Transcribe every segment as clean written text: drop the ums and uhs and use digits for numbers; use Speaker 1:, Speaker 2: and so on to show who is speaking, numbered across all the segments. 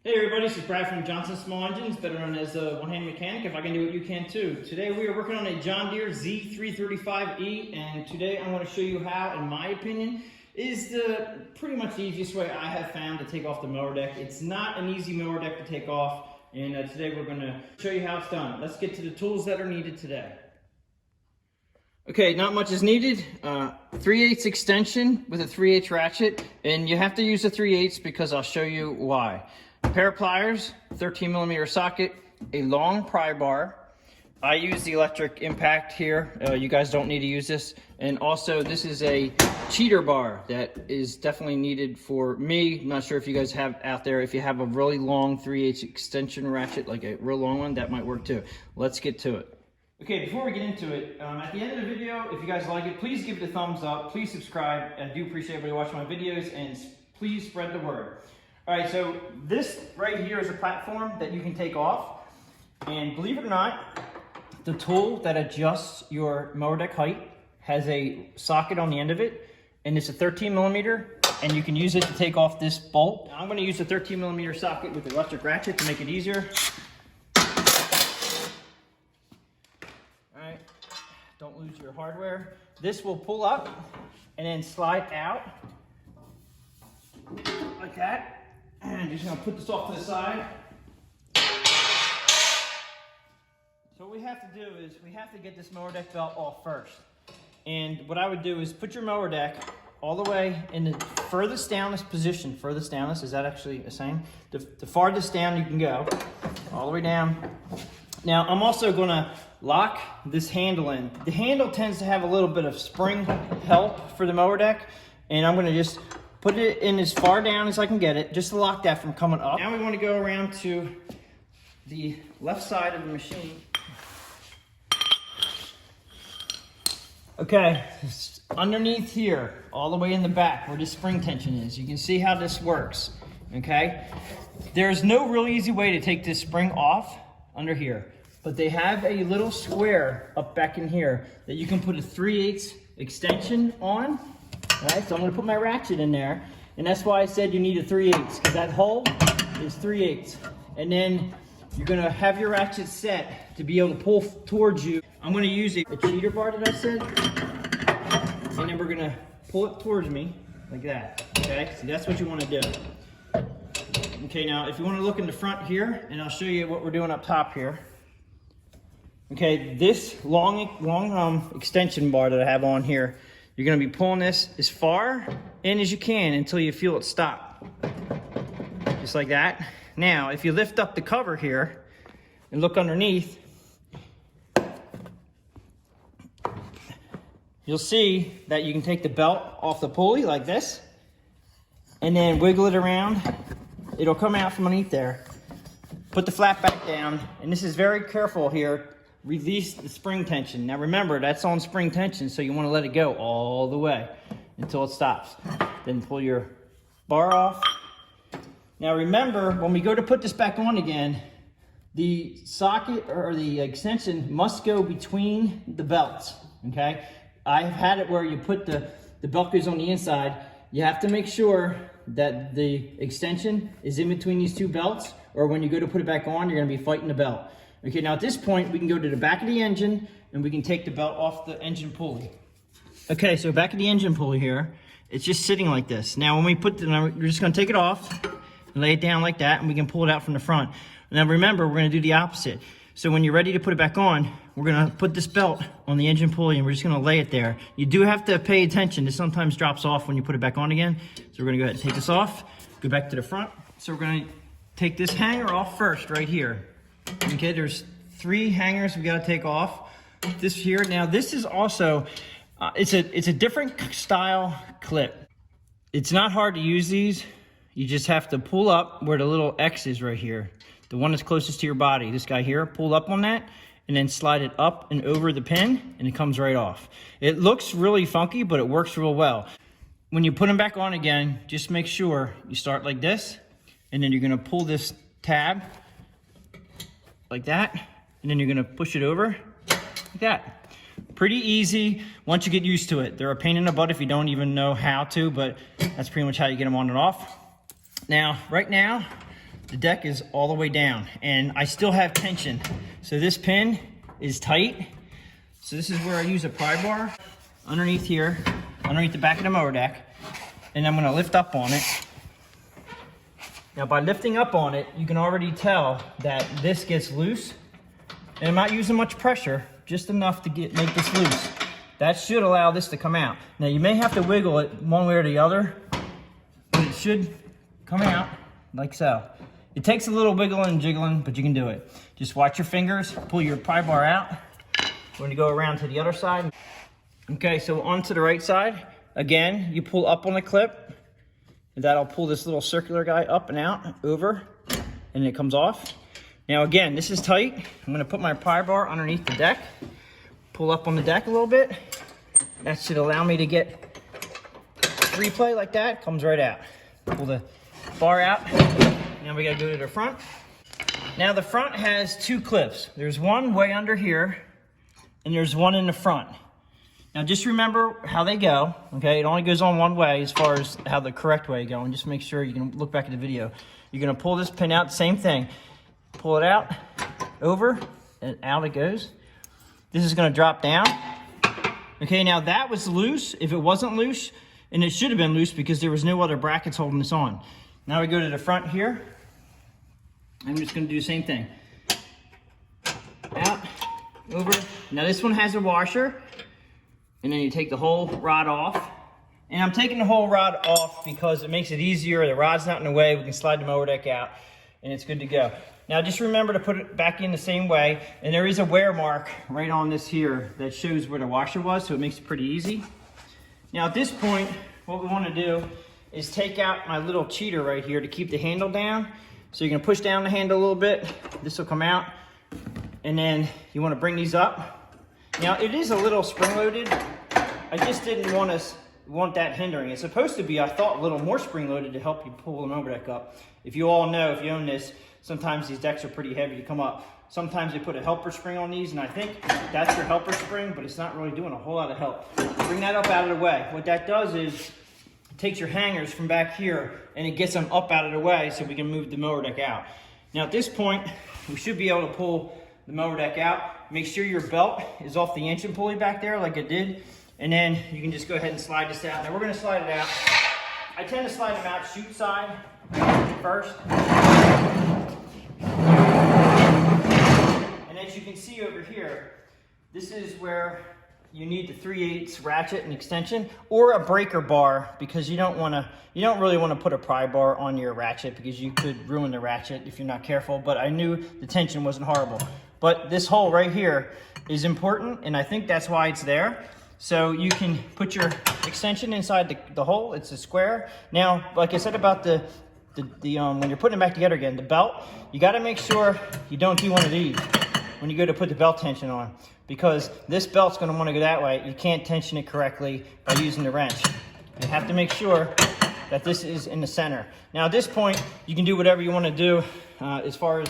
Speaker 1: Hey everybody, this is Brad from Johnson Small Engines, better known as a one-hand mechanic. If I can do it, you can too. Today we are working on a John Deere Z335E, and today I want to show you how, in my opinion, is the pretty much the easiest way I have found to take off the mower deck. It's not an easy mower deck to take off, and today we're going to show you how it's done. Let's get to the tools that are needed today. Okay, not much is needed. 3/8 extension with a 3/8 ratchet, and you have to use a 3/8 because I'll show you why. A pair of pliers, 13mm socket, a long pry bar. I use the electric impact here. You guys don't need to use this. And also this is a cheater bar that is definitely needed for me. I'm not sure if you guys have out there. If you have a really long 3/8 extension ratchet, like a real long one, that might work too. Let's get to it. Okay, before we get into it, at the end of the video, if you guys like it, please give it a thumbs up. Please subscribe. I do appreciate everybody watching my videos, and please spread the word. All right, so this right here is a platform that you can take off. And believe it or not, the tool that adjusts your mower deck height has a socket on the end of it, and it's a 13mm, and you can use it to take off this bolt. Now, I'm gonna use the 13mm socket with the electric ratchet to make it easier. All right, don't lose your hardware. This will pull up and then slide out like that. And just gonna put this off to the side. So what we have to do is we have to get this mower deck belt off first. And what I would do is put your mower deck all the way in the furthest downest position. Furthest downest, is that actually a saying? The farthest down you can go, all the way down. Now I'm also gonna lock this handle in. The handle tends to have a little bit of spring help for the mower deck, and I'm gonna just put it in as far down as I can get it, just to lock that from coming up. Now we want to go around to the left side of the machine. Okay, underneath here, all the way in the back where the spring tension is, you can see how this works, okay? There's no real easy way to take this spring off under here, but they have a little square up back in here that you can put a 3/8 extension on. All right, so I'm gonna put my ratchet in there, and that's why I said you need a 3/8, because that hole is 3/8. And then you're gonna have your ratchet set to be able to pull towards you. I'm gonna use a cheater bar that I said, and then we're gonna pull it towards me like that, okay? So that's what you wanna do. Okay, now if you wanna look in the front here, and I'll show you what we're doing up top here. Okay, this long extension bar that I have on here, you're gonna be pulling this as far in as you can until you feel it stop. Just like that. Now, if you lift up the cover here and look underneath, you'll see that you can take the belt off the pulley like this and then wiggle it around. It'll come out from underneath there. Put the flap back down, and this is very careful here. Release the spring tension. Now remember, that's on spring tension, so you want to let it go all the way until it stops. Then pull your bar off. Now remember, when we go to put this back on again, the socket or the extension must go between the belts, okay? I've had it where you put the belt goes on the inside. You have to make sure that the extension is in between these two belts, or when you go to put it back on, you're gonna be fighting the belt. Okay, now at this point, we can go to the back of the engine and we can take the belt off the engine pulley. Okay, so back of the engine pulley here, it's just sitting like this. Now when we we're just gonna take it off and lay it down like that, and we can pull it out from the front. Now remember, we're gonna do the opposite. So when you're ready to put it back on, we're gonna put this belt on the engine pulley and we're just gonna lay it there. You do have to pay attention. This sometimes drops off when you put it back on again. So we're gonna go ahead and take this off, go back to the front. So we're gonna take this hanger off first right here. Okay, there's 3 hangers we got to take off. This here, now this is also, it's a different style clip. It's not hard to use these. You just have to pull up where the little X is right here. The one that's closest to your body, this guy here, pull up on that and then slide it up and over the pin and it comes right off. It looks really funky, but it works real well. When you put them back on again, just make sure you start like this, and then you're gonna pull this tab like that, and then you're gonna push it over like that. Pretty easy once you get used to it. They're a pain in the butt if you don't even know how to, but that's pretty much how you get them on and off. Now, right now, the deck is all the way down and I still have tension. So this pin is tight. So this is where I use a pry bar underneath here, underneath the back of the mower deck, and I'm gonna lift up on it. Now by lifting up on it, you can already tell that this gets loose, and I'm not using much pressure, just enough to make this loose. That should allow this to come out. Now you may have to wiggle it one way or the other, but it should come out like so. It takes a little wiggling and jiggling, but you can do it. Just watch your fingers, pull your pry bar out. We're gonna go around to the other side. Okay, so onto the right side. Again, you pull up on the clip, and that'll pull this little circular guy up and out, over, and it comes off. Now again, this is tight. I'm gonna put my pry bar underneath the deck, pull up on the deck a little bit. That should allow me to get replay like that, comes right out. Pull the bar out. Now we gotta go to the front. Now the front has two clips. There's one way under here, and there's one in the front. Now just remember how they go, okay? It only goes on one way as far as how the correct way go, and just make sure you can look back at the video. You're gonna pull this pin out, same thing. Pull it out, over, and out it goes. This is gonna drop down. Okay, now that was loose. If it wasn't loose, and it should have been loose because there was no other brackets holding this on. Now we go to the front here. I'm just gonna do the same thing. Out, over. Now this one has a washer, and then you take the whole rod off. And I'm taking the whole rod off because it makes it easier. The rod's not in the way. We can slide the mower deck out, and it's good to go. Now just remember to put it back in the same way. And there is a wear mark right on this here that shows where the washer was, so it makes it pretty easy. Now at this point, what we want to do is take out my little cheater right here to keep the handle down. So you're going to push down the handle a little bit. This will come out. And then you want to bring these up. Now it is a little spring-loaded. I just didn't want that hindering. It's supposed to be, I thought, a little more spring-loaded to help you pull the mower deck up. If you all know, if you own this, sometimes these decks are pretty heavy to come up. Sometimes they put a helper spring on these, and I think that's your helper spring, but it's not really doing a whole lot of help. Bring that up out of the way. What that does is it takes your hangers from back here and it gets them up out of the way so we can move the mower deck out. Now at this point, we should be able to pull the mower deck out. Make sure your belt is off the engine pulley back there like it did, and then you can just go ahead and slide this out. Now we're going to slide it out. I tend to slide them out chute side first. And as you can see over here, this is where you need the 3/8 ratchet and extension, or a breaker bar, because you don't really want to put a pry bar on your ratchet because you could ruin the ratchet if you're not careful. But I knew the tension wasn't horrible. But this hole right here is important, and I think that's why it's there. So you can put your extension inside the hole. It's a square. Now, like I said about when you're putting it back together again, the belt, you got to make sure you don't do one of these when you go to put the belt tension on, because this belt's going to want to go that way. You can't tension it correctly by using the wrench. You have to make sure that this is in the center. Now at this point, you can do whatever you want to do as far as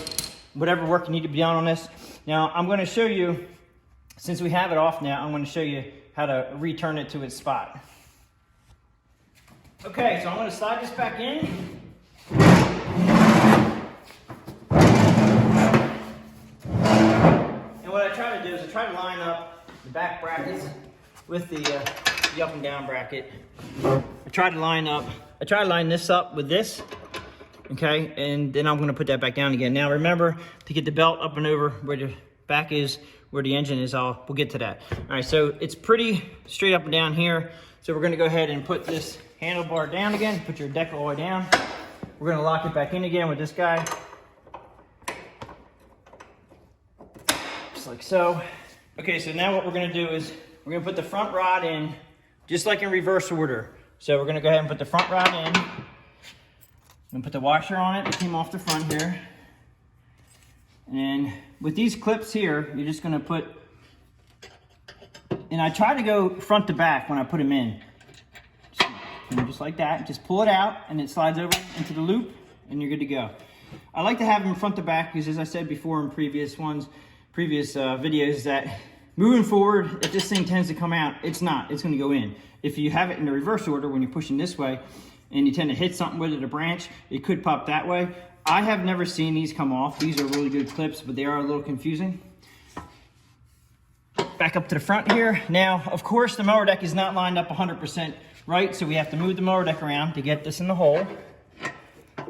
Speaker 1: whatever work you need to be done on this. Now I'm going to show you, since we have it off now, I'm going to show you how to return it to its spot. Okay, so I'm going to slide this back in. And what I try to do is I try to line up the back brackets with the up and down bracket. I try to line this up with this, okay, and then I'm going to put that back down again. Now remember to get the belt up and over where the back is, where the engine is. We'll get to that. All right, so it's pretty straight up and down here. So we're going to go ahead and put this handlebar down again. Put your deck all the way down. We're going to lock it back in again with this guy, just like so. Okay, so now what we're going to do is we're going to put the front rod in just like in reverse order. So we're going to go ahead and put the front rod in. I'm going to put the washer on it that came off the front here. And with these clips here, you're just going to put, and I try to go front to back when I put them in. Just like that. Just pull it out and it slides over into the loop and you're good to go. I like to have them front to back because, as I said before in previous videos, that moving forward, if this thing tends to come out, it's not. It's going to go in. If you have it in the reverse order when you're pushing this way and you tend to hit something with it, a branch, it could pop that way. I have never seen these come off. These are really good clips, but they are a little confusing. Back up to the front here. Now, of course, the mower deck is not lined up 100% right, so we have to move the mower deck around to get this in the hole. All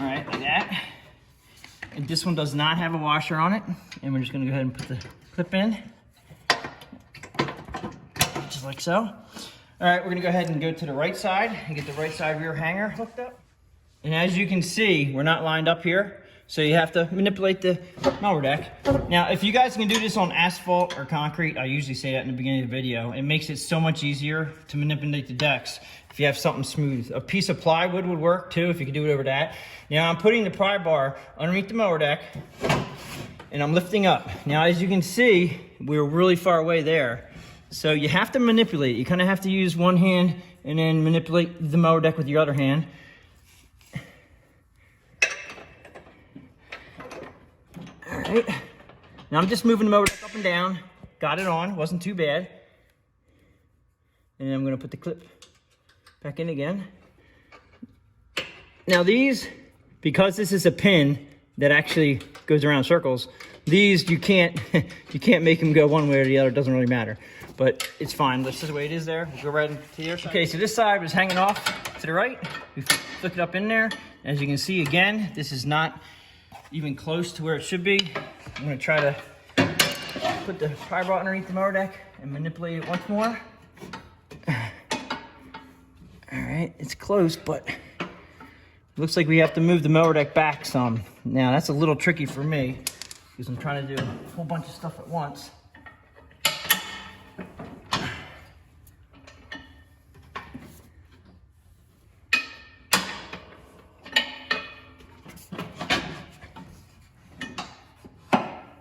Speaker 1: right, like that. And this one does not have a washer on it. And we're just gonna go ahead and put the clip in. Just like so. All right, we're gonna go ahead and go to the right side and get the right side rear hanger hooked up. And as you can see, we're not lined up here, so you have to manipulate the mower deck. Now, if you guys can do this on asphalt or concrete, I usually say that in the beginning of the video, it makes it so much easier to manipulate the decks if you have something smooth. A piece of plywood would work too, if you could do it over that. Now, I'm putting the pry bar underneath the mower deck, and I'm lifting up. Now, as you can see, we're really far away there. So you have to manipulate. You kind of have to use one hand and then manipulate the mower deck with your other hand. All right. Now I'm just moving the mower deck up and down. Got it on, wasn't too bad. And then I'm gonna put the clip back in again. Now these, because this is a pin that actually goes around circles, these you can't make them go one way or the other. It doesn't really matter, but it's fine. That's just the way it is there. We'll go right into the other side. Okay, so this side was hanging off to the right. We flick it up in there. As you can see, again, this is not even close to where it should be. I'm gonna try to put the pry bar underneath the mower deck and manipulate it once more. All right, it's close, but it looks like we have to move the mower deck back some. Now that's a little tricky for me because I'm trying to do a whole bunch of stuff at once.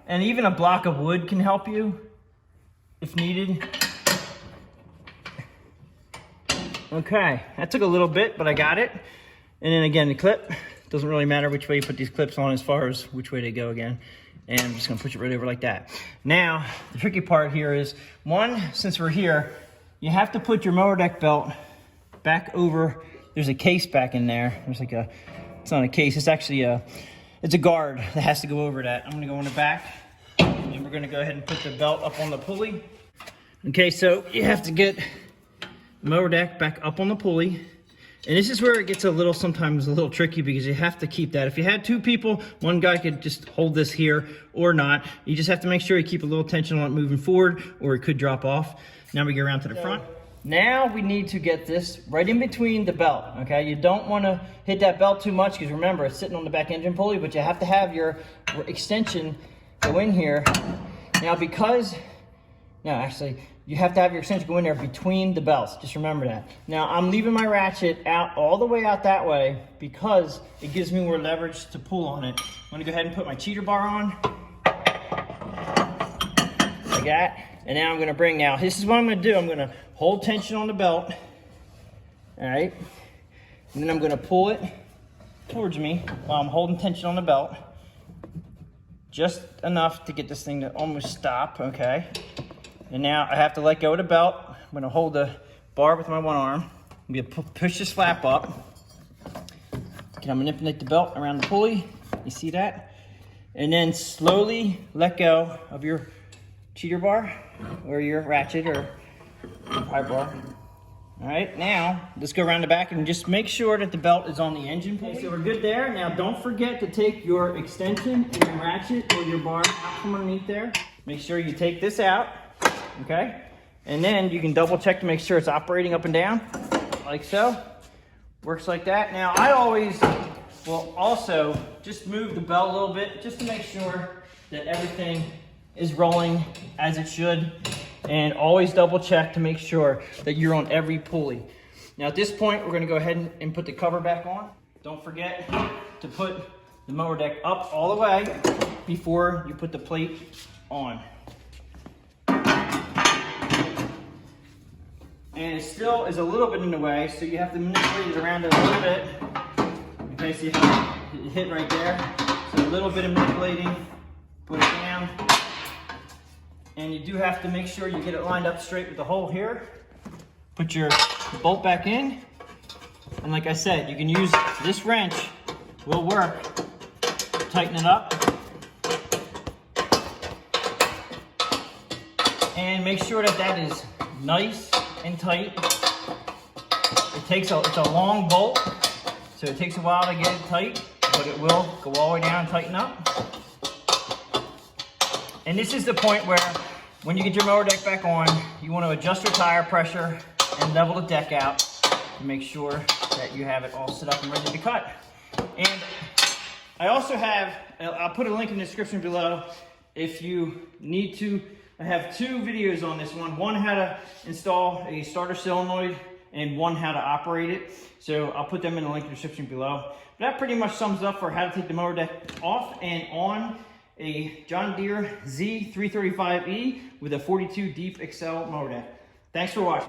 Speaker 1: And even a block of wood can help you if needed. Okay, that took a little bit, but I got it. And then again, the clip, doesn't really matter which way you put these clips on as far as which way they go again. And I'm just gonna push it right over like that. Now, the tricky part here is, one, since we're here, you have to put your mower deck belt back over. There's a case back in there. There's like a, it's not a case, it's actually it's a guard that has to go over that. I'm gonna go in the back and we're gonna go ahead and put the belt up on the pulley. Okay, so you have to get the mower deck back up on the pulley. And this is where it gets sometimes a little tricky because you have to keep that. If you had two people, one guy could just hold this here or not. You just have to make sure you keep a little tension on it moving forward or it could drop off. Now we go around to the front. Now we need to get this right in between the belt, okay? You don't want to hit that belt too much because remember, it's sitting on the back engine pulley, but you have to have your extension go in here. Now you have to have your extension go in there between the belts. Just remember that. Now I'm leaving my ratchet out all the way out that way because it gives me more leverage to pull on it. I'm gonna go ahead and put my cheater bar on. Like that. And now I'm gonna bring, this is what I'm gonna do. I'm gonna hold tension on the belt. All right. And then I'm gonna pull it towards me while I'm holding tension on the belt. Just enough to get this thing to almost stop, okay? And now I have to let go of the belt. I'm gonna hold the bar with my one arm. I'm gonna push this flap up. Can I manipulate the belt around the pulley? You see that? And then slowly let go of your cheater bar or your ratchet or pry bar. All right, now let's go around the back and just make sure that the belt is on the engine pulley. Okay, so we're good there. Now don't forget to take your extension and your ratchet or your bar out from underneath there. Make sure you take this out. Okay, and then you can double check to make sure it's operating up and down, like so. Works like that. Now I always will also just move the belt a little bit just to make sure that everything is rolling as it should, and always double check to make sure that you're on every pulley. Now at this point, we're gonna go ahead and put the cover back on. Don't forget to put the mower deck up all the way before you put the plate on. And it still is a little bit in the way, so you have to manipulate it around a little bit. Okay, so you hit right there. So a little bit of manipulating, put it down. And you do have to make sure you get it lined up straight with the hole here. Put your bolt back in. And like I said, you can use this wrench, will work, tighten it up. And make sure that that is nice and tight. It's a long bolt, so it takes a while to get it tight, but it will go all the way down and tighten up. And this is the point where, when you get your mower deck back on, you want to adjust your tire pressure and level the deck out to make sure that you have it all set up and ready to cut. And I also have, I'll put a link in the description below if you need to. I have 2 videos on this one how to install a starter solenoid and one how to operate it. So I'll put them in the link in the description below. But that pretty much sums up for how to take the mower deck off and on a John Deere Z335E with a 42 deep Excel mower deck. Thanks for watching.